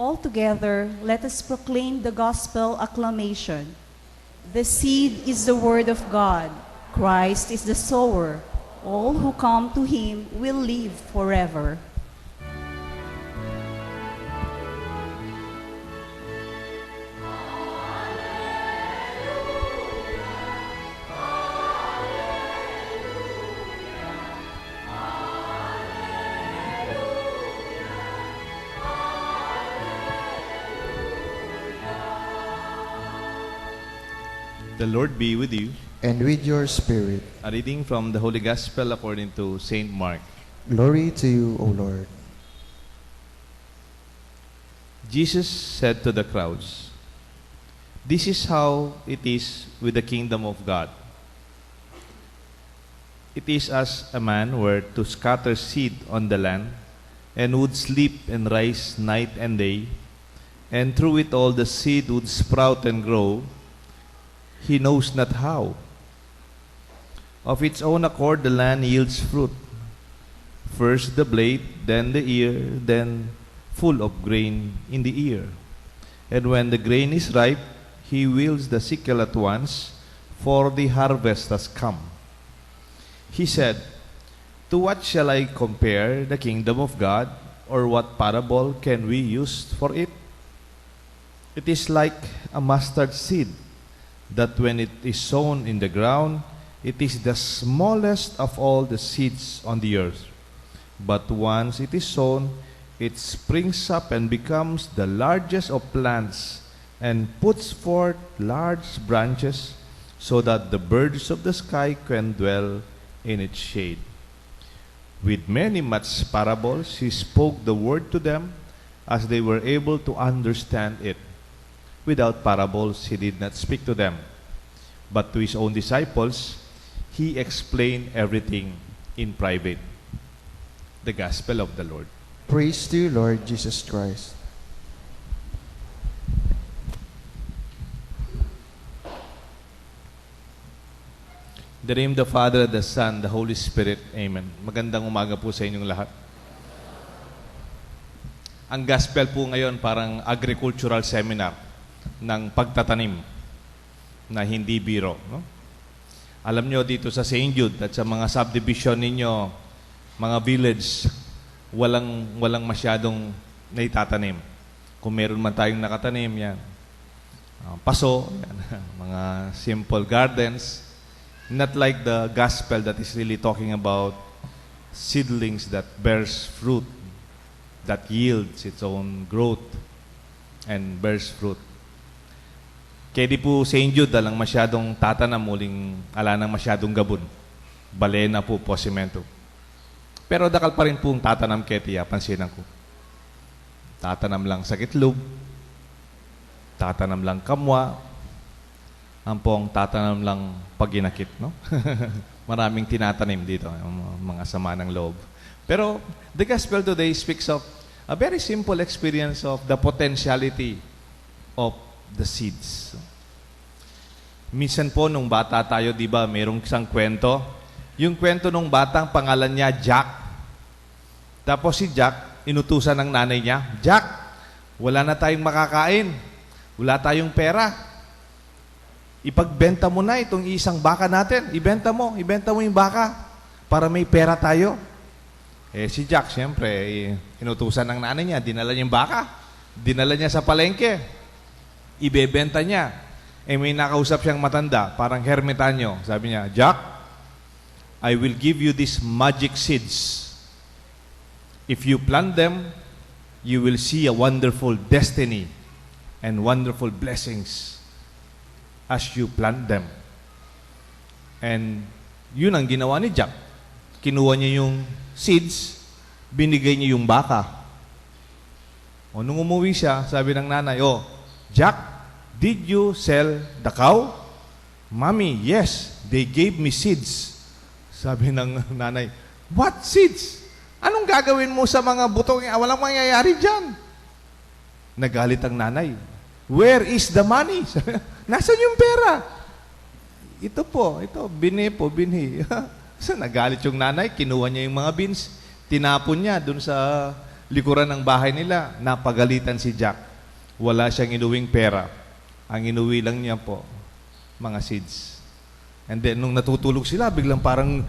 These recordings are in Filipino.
All together, let us proclaim the gospel acclamation. The seed is the word of God. Christ is the sower. All who come to him will live forever. The Lord be with you. And with your spirit. A reading from the Holy Gospel according to Saint Mark. Glory to you, O Lord. Jesus said to the crowds, "This is how it is with the kingdom of God. It is as a man were to scatter seed on the land, and would sleep and rise night and day, and through it all the seed would sprout and grow. He knows not how. Of its own accord the land yields fruit, first the blade, then the ear, then full of grain in the ear. And when the grain is ripe, he wields the sickle at once, for the harvest has come." He said, "To what shall I compare the kingdom of God, or what parable can we use for it? It is like a mustard seed, that when it is sown in the ground, it is the smallest of all the seeds on the earth. But once it is sown, it springs up and becomes the largest of plants, and puts forth large branches, so that the birds of the sky can dwell in its shade." With many much parables, he spoke the word to them, as they were able to understand it. Without parables, he did not speak to them. But to his own disciples, he explained everything in private. The Gospel of the Lord. Praise to you, Lord Jesus Christ. In the name of the Father, the Son, the Holy Spirit. Amen. Magandang umaga po sa inyong lahat. Ang gospel po ngayon parang agricultural seminar ng pagtatanim na hindi biro. No? Alam nyo, dito sa St. Jude at sa mga subdivision ninyo, mga village, walang masyadong naitatanim. Kung meron man tayong nakatanim, yan. Paso, yan. Mga simple gardens. Not like the gospel that is really talking about seedlings that bears fruit, that yields its own growth and bears fruit. Kaya di po St. Jude dalang masyadong tatanam, muling ala ng masyadong gabon. Balena po semento. Pero dakal pa rin pong tatanam kaya pansinan ko. Tatanam lang sa kitlog, tatanam lang kamwa, ang pong tatanam lang paginakit, no? Maraming tinatanim dito, mga sama ng loob. Pero the gospel today speaks of a very simple experience of the potentiality of the seeds. Minsan po nung bata tayo, di ba, mayroong isang kwento. Yung kwento nung batang pangalan niya Jack. Tapos si Jack, inutusan ng nanay niya, "Jack, wala na tayong makakain. Wala tayong pera. Ipagbenta mo na itong isang baka natin. Ibenta mo yung baka para may pera tayo." Si Jack, siyempre, inutusan ng nanay niya, dinala niya yung baka. Dinala niya sa palengke. Ibebenta niya. May nakausap siyang matanda, parang hermitanyo. Sabi niya, "Jack, I will give you these magic seeds. If you plant them, you will see a wonderful destiny and wonderful blessings as you plant them." And yun ang ginawa ni Jack. Kinuha niya yung seeds, binigay niya yung baka. Nung umuwi siya, sabi ng nanay, "Jack, did you sell the cow?" "Mommy, yes, they gave me seeds." Sabi ng nanay, "What seeds? Anong gagawin mo sa mga butong? Walang mangyayari dyan." Nagalit ang nanay. "Where is the money?" "Nasaan yung pera?" "Ito po, binhi." So nagalit yung nanay, kinuha niya yung mga beans, tinapon niya dun sa likuran ng bahay nila, napagalitan si Jack. Wala siyang inuwing pera. Ang inuwi lang niya po, mga seeds. And then, nung natutulog sila, biglang parang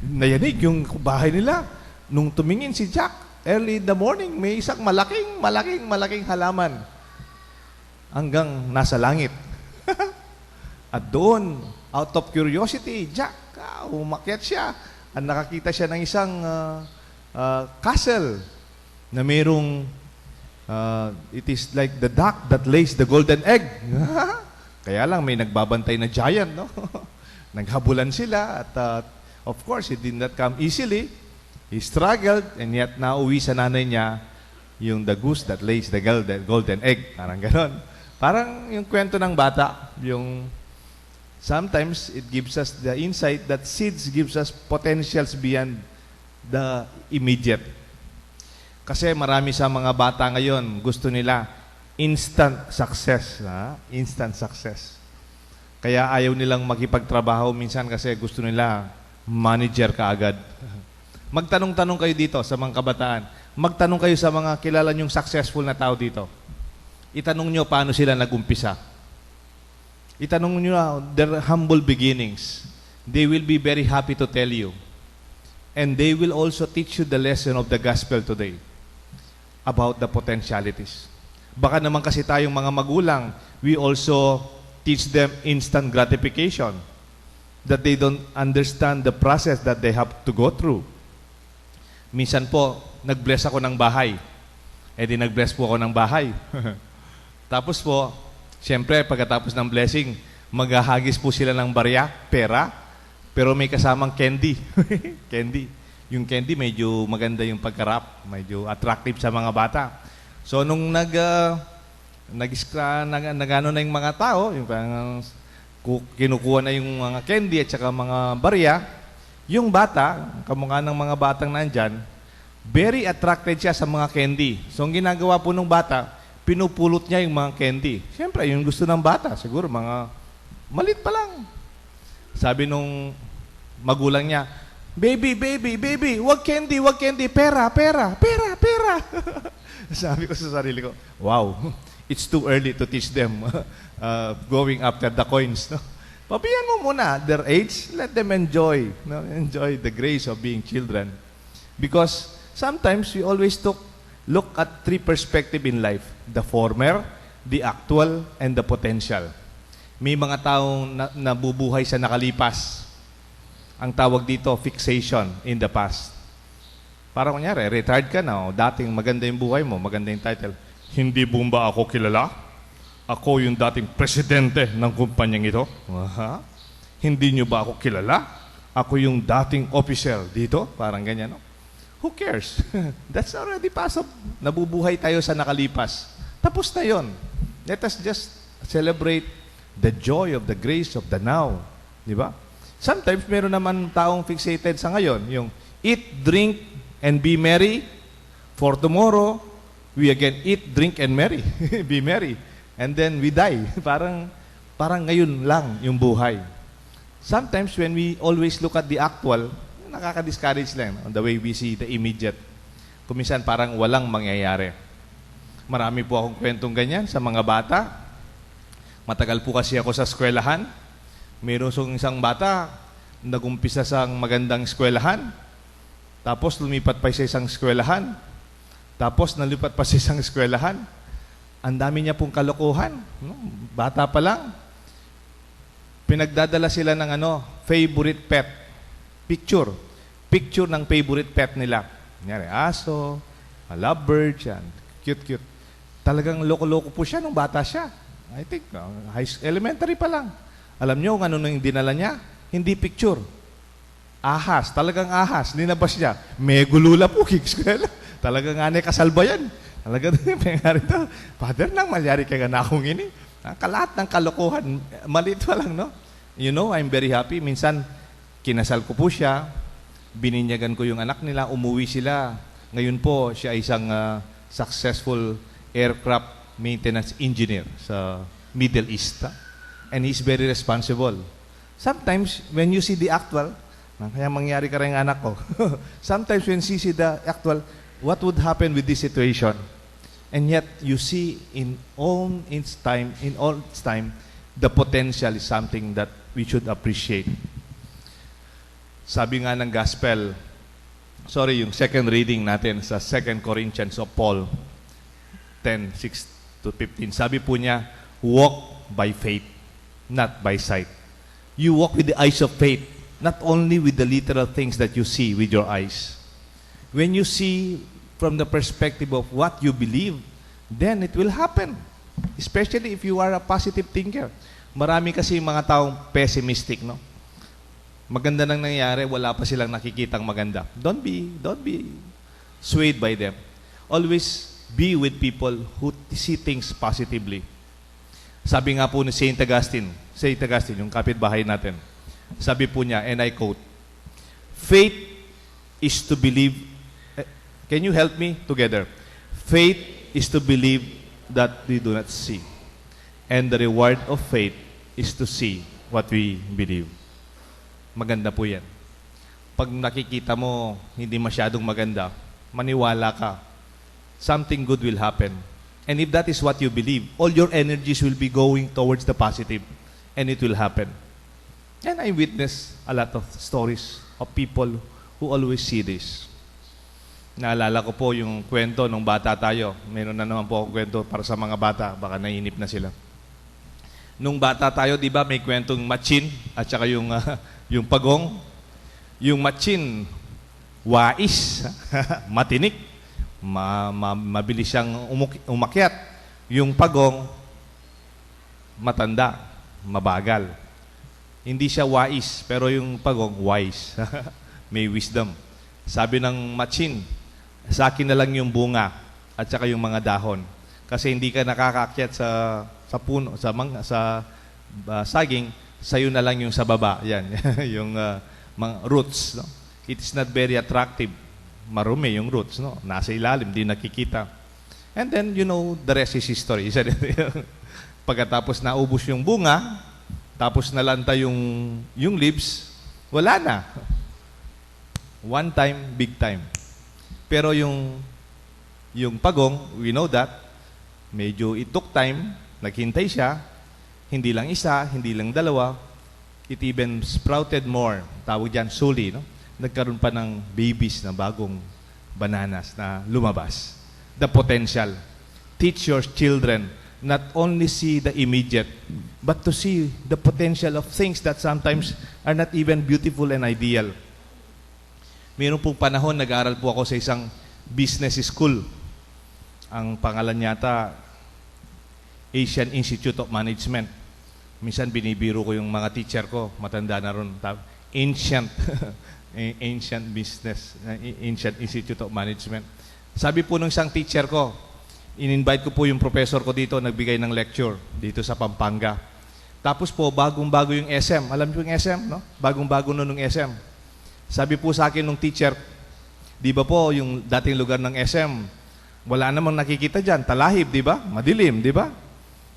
nayanig yung bahay nila. Nung tumingin si Jack, early in the morning, may isang malaking halaman. Hanggang nasa langit. At doon, out of curiosity, Jack, umakyat siya. At nakakita siya ng isang castle na mayroong, it is like the duck that lays the golden egg. Kaya lang, may nagbabantay na giant, no? Naghabulan sila at of course, it did not come easily. He struggled and yet nauwi sa nanay niya yung the goose that lays the golden egg. Parang ganon. Parang yung kwento ng bata, yung sometimes it gives us the insight that seeds gives us potentials beyond the immediate. Kasi marami sa mga bata ngayon, gusto nila instant success. Instant success. Kaya ayaw nilang makipagtrabaho minsan kasi gusto nila manager kaagad. Magtanong-tanong kayo dito sa mga kabataan. Magtanong kayo sa mga kilala nyong successful na tao dito. Itanong nyo paano sila nag-umpisa. Itanong nyo their humble beginnings. They will be very happy to tell you. And they will also teach you the lesson of the gospel today about the potentialities. Baka naman kasi tayong mga magulang, we also teach them instant gratification, that they don't understand the process that they have to go through. Minsan po, nag-bless ako ng bahay. Di nag-bless po ako ng bahay. Tapos po, siyempre, pagkatapos ng blessing, maghahagis po sila ng barya, pera, pero may kasamang candy. Candy. Yung candy, medyo maganda yung pagkarap, medyo attractive sa mga bata. So, nung nagano na yung mga tao, yung kinukuha na yung mga candy at saka mga barya, yung bata, kamukha ng mga batang nandyan, very attracted siya sa mga candy. So, ang ginagawa po ng bata, pinupulot niya yung mga candy. Siyempre, yung gusto ng bata, siguro mga malit pa lang. Sabi nung magulang niya, baby, wag candy, pera. Sabi ko sa sarili ko, wow, it's too early to teach them going after the coins. No? Pabiyan mo muna their age, let them enjoy, no? Enjoy the grace of being children. Because sometimes we always look at three perspectives in life: the former, the actual, and the potential. May mga taong nabubuhay sa nakalipas. Ang tawag dito, fixation in the past. Parang kunyari, retired ka na, dating maganda yung buhay mo, maganda yung title. Hindi ba ako kilala? Ako yung dating presidente ng kumpanyang ito. Hindi nyo ba ako kilala? Ako yung dating officer dito. Parang ganyan, no? Who cares? That's already past. Nabubuhay tayo sa nakalipas. Tapos na yon. Let us just celebrate the joy of the grace of the now. Di ba? Sometimes, meron naman taong fixated sa ngayon. Yung eat, drink, and be merry. For tomorrow, we again eat, drink, and merry. Be merry. And then we die. Parang ngayon lang yung buhay. Sometimes when we always look at the actual, nakaka-discourage lang on the way we see the immediate. Kuminsan parang walang mangyayari. Marami po akong kwentong ganyan sa mga bata. Matagal po kasi ako sa eskwelahan. Mayroon isang bata, nag-umpisa sa magandang eskwelahan. Tapos lumipat pa sa isang eskwelahan. Tapos nalipat pa sa isang eskwelahan. Ang dami niya pong kalokohan. No? Bata pa lang. Pinagdadala sila ng favorite pet. Picture. Picture ng favorite pet nila. Kunyari, aso, lovebird, yan. Cute. Talagang loko-loko po siya nung bata siya. I think, elementary pa lang. Alam niyo kung ano nung dinala niya? Hindi picture. Ahas. Talagang ahas. Linabas niya. May gulula po, kikskwela. Talagang kasalba yan. Talaga din yung ito. Father, nang malyari kaya na akong ini. Kalat ng kalokohan. Maliit pa lang, no? You know, I'm very happy. Minsan, kinasal ko po siya. Bininyagan ko yung anak nila. Umuwi sila. Ngayon po, siya ay isang successful aircraft maintenance engineer sa Middle East. And he's very responsible. Sometimes, when you see the actual, kaya mangyari ka rin anak ko. Sometimes, when you see the actual, what would happen with this situation? And yet, you see in all its time, the potential is something that we should appreciate. Sabi nga ng gospel, yung second reading natin sa 2 Corinthians of Paul 10:6-15. Sabi po niya, walk by faith, not by sight. You walk with the eyes of faith, not only with the literal things that you see with your eyes. When you see from the perspective of what you believe, then it will happen. Especially if you are a positive thinker. Marami kasi mga taong pessimistic, no? Maganda nang nangyayari, wala pa silang nakikitang maganda. Don't be swayed by them. Always be with people who see things positively. Sabi nga po ni Saint Augustine, yung kapitbahay natin, sabi po niya, and I quote, faith is to believe. Can you help me together? Faith is to believe that we do not see. And the reward of faith is to see what we believe. Maganda po yan. Pag nakikita mo hindi masyadong maganda, maniwala ka. Something good will happen. And if that is what you believe, all your energies will be going towards the positive. And it will happen. And I witness a lot of stories of people who always see this. Naalala ko po yung kwento nung bata tayo. Meron na naman po akong kwento para sa mga bata. Baka nainip na sila. Nung bata tayo, di ba, may kwentong matchin at saka yung pagong. Yung matchin, wais, matinik, mabilis siyang umakyat. Yung pagong, matanda, mabagal. Hindi siya wais, pero yung pagong, wise. May wisdom. Sabi ng matchin, sa akin na lang yung bunga at saka yung mga dahon. Kasi hindi ka nakakaakyat sa puno, sa saging, sa'yo na lang yung sa baba. Yan, yung mga roots. No? It is not very attractive. Marumi yung roots. No? Nasa ilalim, di nakikita. And then, the rest is history. Pagkatapos naubos yung bunga, tapos nalanta yung leaves, wala na. One time, big time. Pero yung pagong, we know that, medyo it took time, naghintay siya, hindi lang isa, hindi lang dalawa, it even sprouted more. Tawag dyan, suli, no? Nagkaroon pa ng babies na bagong bananas na lumabas. The potential. Teach your children not only see the immediate, but to see the potential of things that sometimes are not even beautiful and ideal. Mayroon pong panahon, nag-aaral po ako sa isang business school. Ang pangalan yata, Asian Institute of Management. Minsan binibiro ko yung mga teacher ko, matanda na ron. Ancient business, Ancient Institute of Management. Sabi po ng isang teacher ko, in-invite ko po yung professor ko dito, nagbigay ng lecture dito sa Pampanga. Tapos po, bagong-bago yung SM. Alam niyo yung SM, no? Bagong-bago nun yung SM. Sabi po sa akin ng teacher, di ba po yung dating lugar ng SM, wala namang nakikita dyan, talahib, di ba? Madilim, di ba?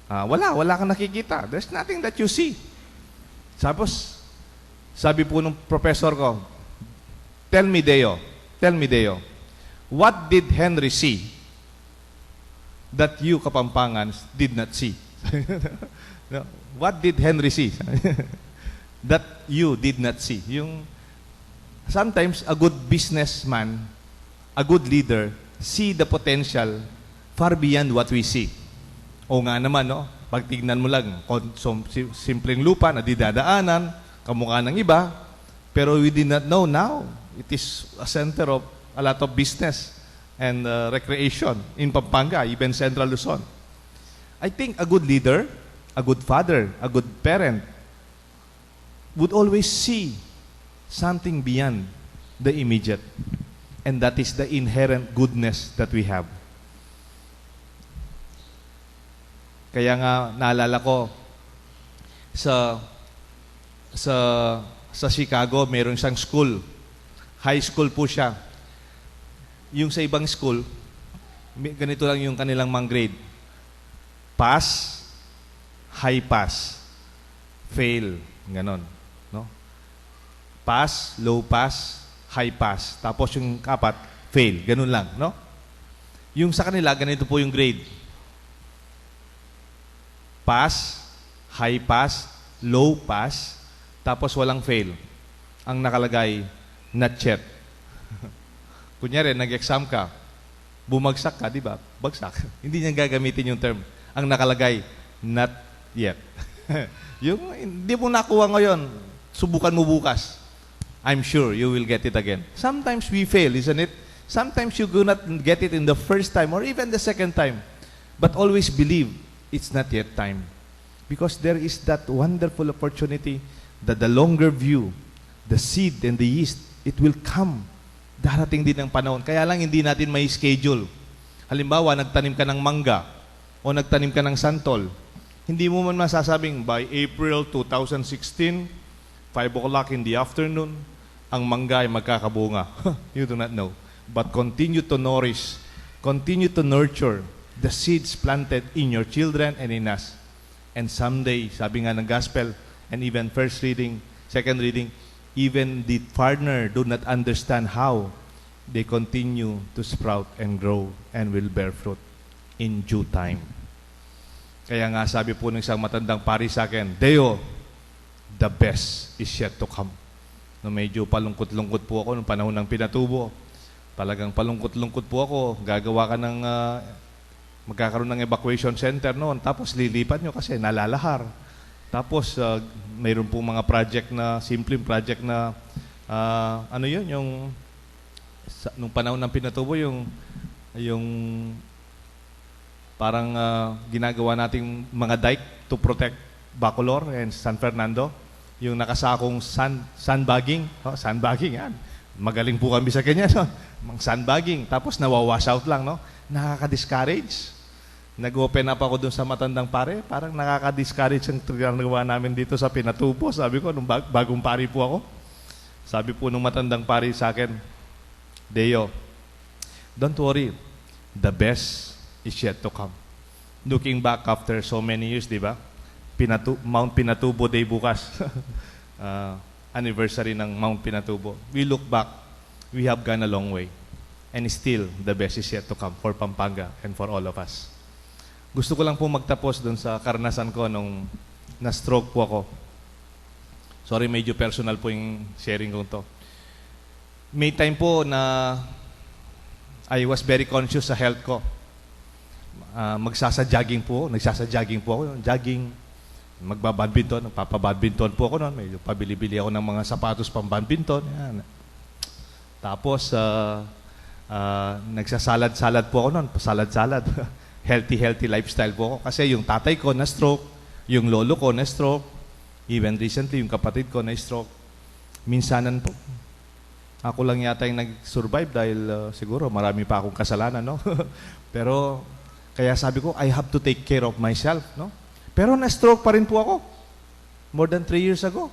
Wala kang nakikita. There's nothing that you see. Tapos, sabi po ng professor ko, tell me, Deo, what did Henry see that you, Kapampangans, did not see? No? What did Henry see that you did not see? Sometimes, a good businessman, a good leader, see the potential far beyond what we see. O nga naman, no? Pag tignan mo lang, simpleng lupa na didadaanan, kamukha ng iba, pero we did not know now. It is a center of a lot of business and recreation in Pampanga, even Central Luzon. I think a good leader, a good father, a good parent would always see something beyond the immediate. And that is the inherent goodness that we have. Kaya nga, naalala ko, sa Chicago, mayroon siyang school. High school po siya. Yung sa ibang school, ganito lang yung kanilang mga grade. Pass, high pass, fail, ganon. No? Pass, low pass, high pass. Tapos yung kapat, fail. Ganun lang, no? Yung sa kanila, ganito po yung grade. Pass, high pass, low pass, tapos walang fail. Ang nakalagay, not yet. Kunyari, nag-exam ka, bumagsak ka, di ba? Bagsak. Hindi niya gagamitin yung term. Ang nakalagay, not yet. Yung hindi mo nakuha ngayon, subukan mo bukas. I'm sure you will get it again. Sometimes we fail, isn't it? Sometimes you do not get it in the first time or even the second time. But always believe it's not yet time. Because there is that wonderful opportunity that the longer view, the seed and the yeast, it will come. Darating din ang panahon. Kaya lang hindi natin may schedule. Halimbawa, nagtanim ka ng mangga o nagtanim ka ng santol. Hindi mo man masasabing by April 2016, 5 o'clock in the afternoon, ang mangga ay magkakabunga. You do not know. But continue to nourish, continue to nurture the seeds planted in your children and in us. And someday, sabi nga ng gospel, and even first reading, second reading, even the partner do not understand how they continue to sprout and grow and will bear fruit in due time. Kaya nga sabi po ng isang matandang pari sa akin, Deo, the best is yet to come. No, medyo palungkot-lungkot po ako nung panahon ng pinatubo. Talagang palungkot-lungkot po ako. Gagawa ka ng, magkakaroon ng evacuation center noon. Tapos lilipat nyo kasi nalalahar. Tapos mayroon po mga project na, simpleng project na, ano yun, yung, nung panahon ng pinatubo, yung parang ginagawa nating mga dike to protect Bacolor and San Fernando. Yung nakasakong sandbagging. Oh, sandbagging yan. Magaling po kami sa kanya, no? Mang sandbagging. Tapos nawawash out lang, no? Nakaka-discourage. Nag-open up ako dun sa matandang pare. Parang nakaka-discourage ang ginagawa namin dito sa pinatubo. Sabi ko, nung bagong pari po ako. Sabi po nung matandang pari sa akin, Deo, don't worry. The best is yet to come. Looking back after so many years, di ba? Mount Pinatubo Day bukas. Anniversary ng Mount Pinatubo. We look back, we have gone a long way. And still, the best is yet to come for Pampanga and for all of us. Gusto ko lang po magtapos dun sa karanasan ko nung na-stroke po ako. Sorry, medyo personal po yung sharing ko to. May time po na I was very conscious sa health ko. Nagsasajogging po ako. Jogging, magbabadminton, nagpapabadminton po ako noon. Medyo pabili-bili ako ng mga sapatos pang badminton. Yan. Tapos, nagsasalad-salad po ako noon. Salad-salad. Healthy lifestyle po ako. Kasi yung tatay ko na-stroke, yung lolo ko na-stroke, even recently, yung kapatid ko na-stroke. Minsanan po. Ako lang yata yung nag-survive dahil siguro marami pa akong kasalanan, no? Pero, kaya sabi ko, I have to take care of myself, no? Pero na-stroke pa rin po ako. More than 3 years ago.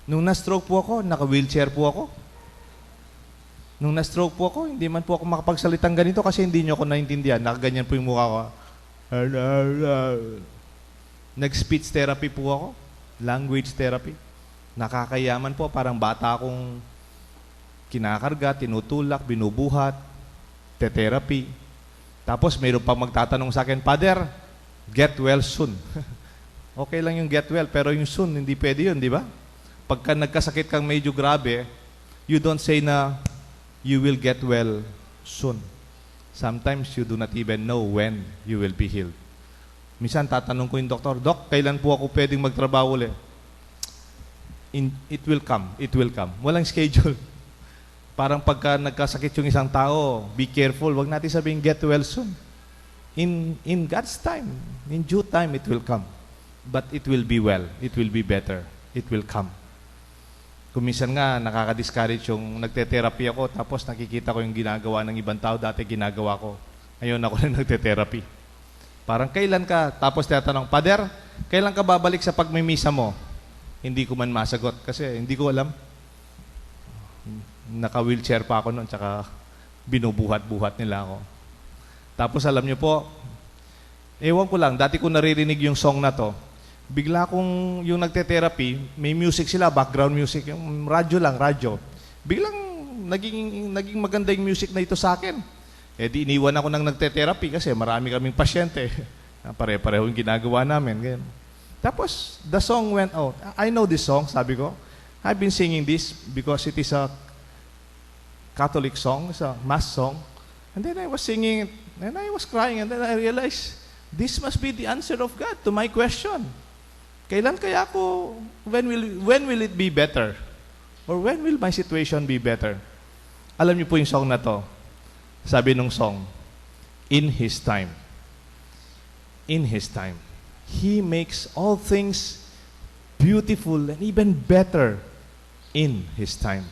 Nung na-stroke po ako, naka-wheelchair po ako. Nung na-stroke po ako, hindi man po ako makapagsalitang ganito kasi hindi nyo ako naintindihan. Nakaganyan po yung mukha ko. Nag-speech therapy po ako. Language therapy. Nakakayaman po, parang bata akong kinakarga, tinutulak, binubuhat, te-therapy. Tapos mayroon pa magtatanong sa akin, Father, get well soon. Okay lang yung get well, pero yung soon, hindi pwede yun, di ba? Pagka nagkasakit kang medyo grabe, you don't say na you will get well soon. Sometimes you do not even know when you will be healed. Minsan tatanong ko yung doktor, Dok, kailan po ako pwedeng magtrabaho ulit? It will come. Walang schedule. Parang pagka nagkasakit yung isang tao, be careful. Huwag natin sabihin, get well soon. In God's time, in due time, it will come. But it will be well. It will be better. It will come. Kung minsan nga, nakaka-discourage yung nagte-therapy ako, tapos nakikita ko yung ginagawa ng ibang tao, dati ginagawa ko. Ngayon ako na nagte-therapy. Parang kailan ka, tapos tinatanong, Father, kailan ka babalik sa pagmimisa mo? Hindi ko man masagot kasi hindi ko alam. Naka-wheelchair pa ako noon, tsaka binubuhat-buhat nila ako. Tapos alam niyo po, ewan ko lang, dati ko naririnig yung song na to, bigla kong yung nagte-therapy, may music sila, background music, yung radyo lang, radyo. Biglang naging maganda yung music na ito sa akin. Eh di iniwan ako ng nagte-therapy kasi marami kaming pasyente. Pare-pareho yung ginagawa namin. Ganyan. Tapos, the song went out. I know this song, sabi ko. I've been singing this because it is a Catholic song, it's a mass song. And then I was singing it, and I was crying, and then I realized, this must be the answer of God to my question. Kailan kaya ako, when will it be better? Or when will my situation be better? Alam niyo po yung song na to. Sabi nung song, in His time. In His time. He makes all things beautiful and even better in His time.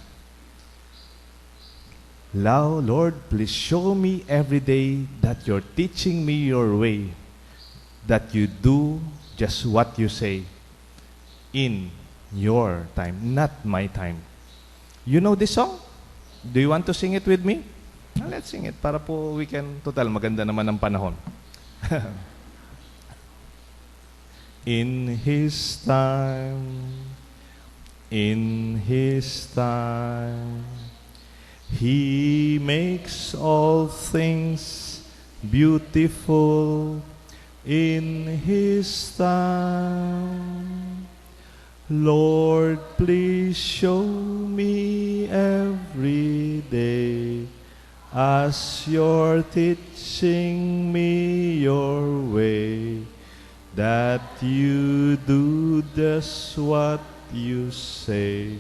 Lord, please show me every day that you're teaching me your way, that you do just what you say in your time, not my time. You know this song? Do you want to sing it with me? Let's sing it para po we can, total, maganda naman ang panahon. In His time, in His time, He makes all things beautiful in His time. Lord, please show me every day as you're teaching me your way, that you do just what you say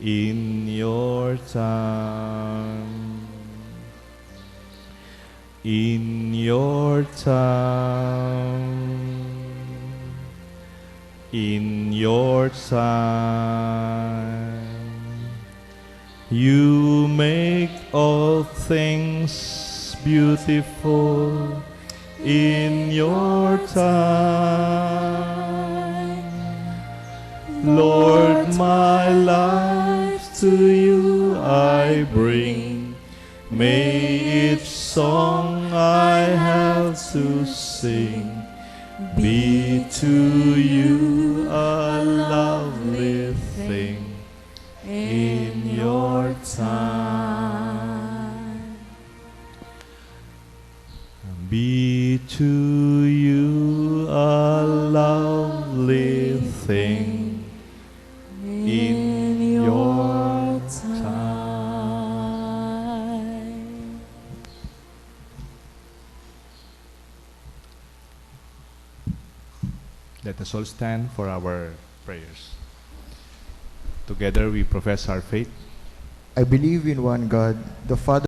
in your time. In your time. In your time. You make all things beautiful in your time. Lord, my life to you I bring. May each song I have to sing be to you a lovely thing in your time. Be to you a lovely thing in your time. Let us all stand for our prayers. Together we profess our faith. I believe in one God, the Father,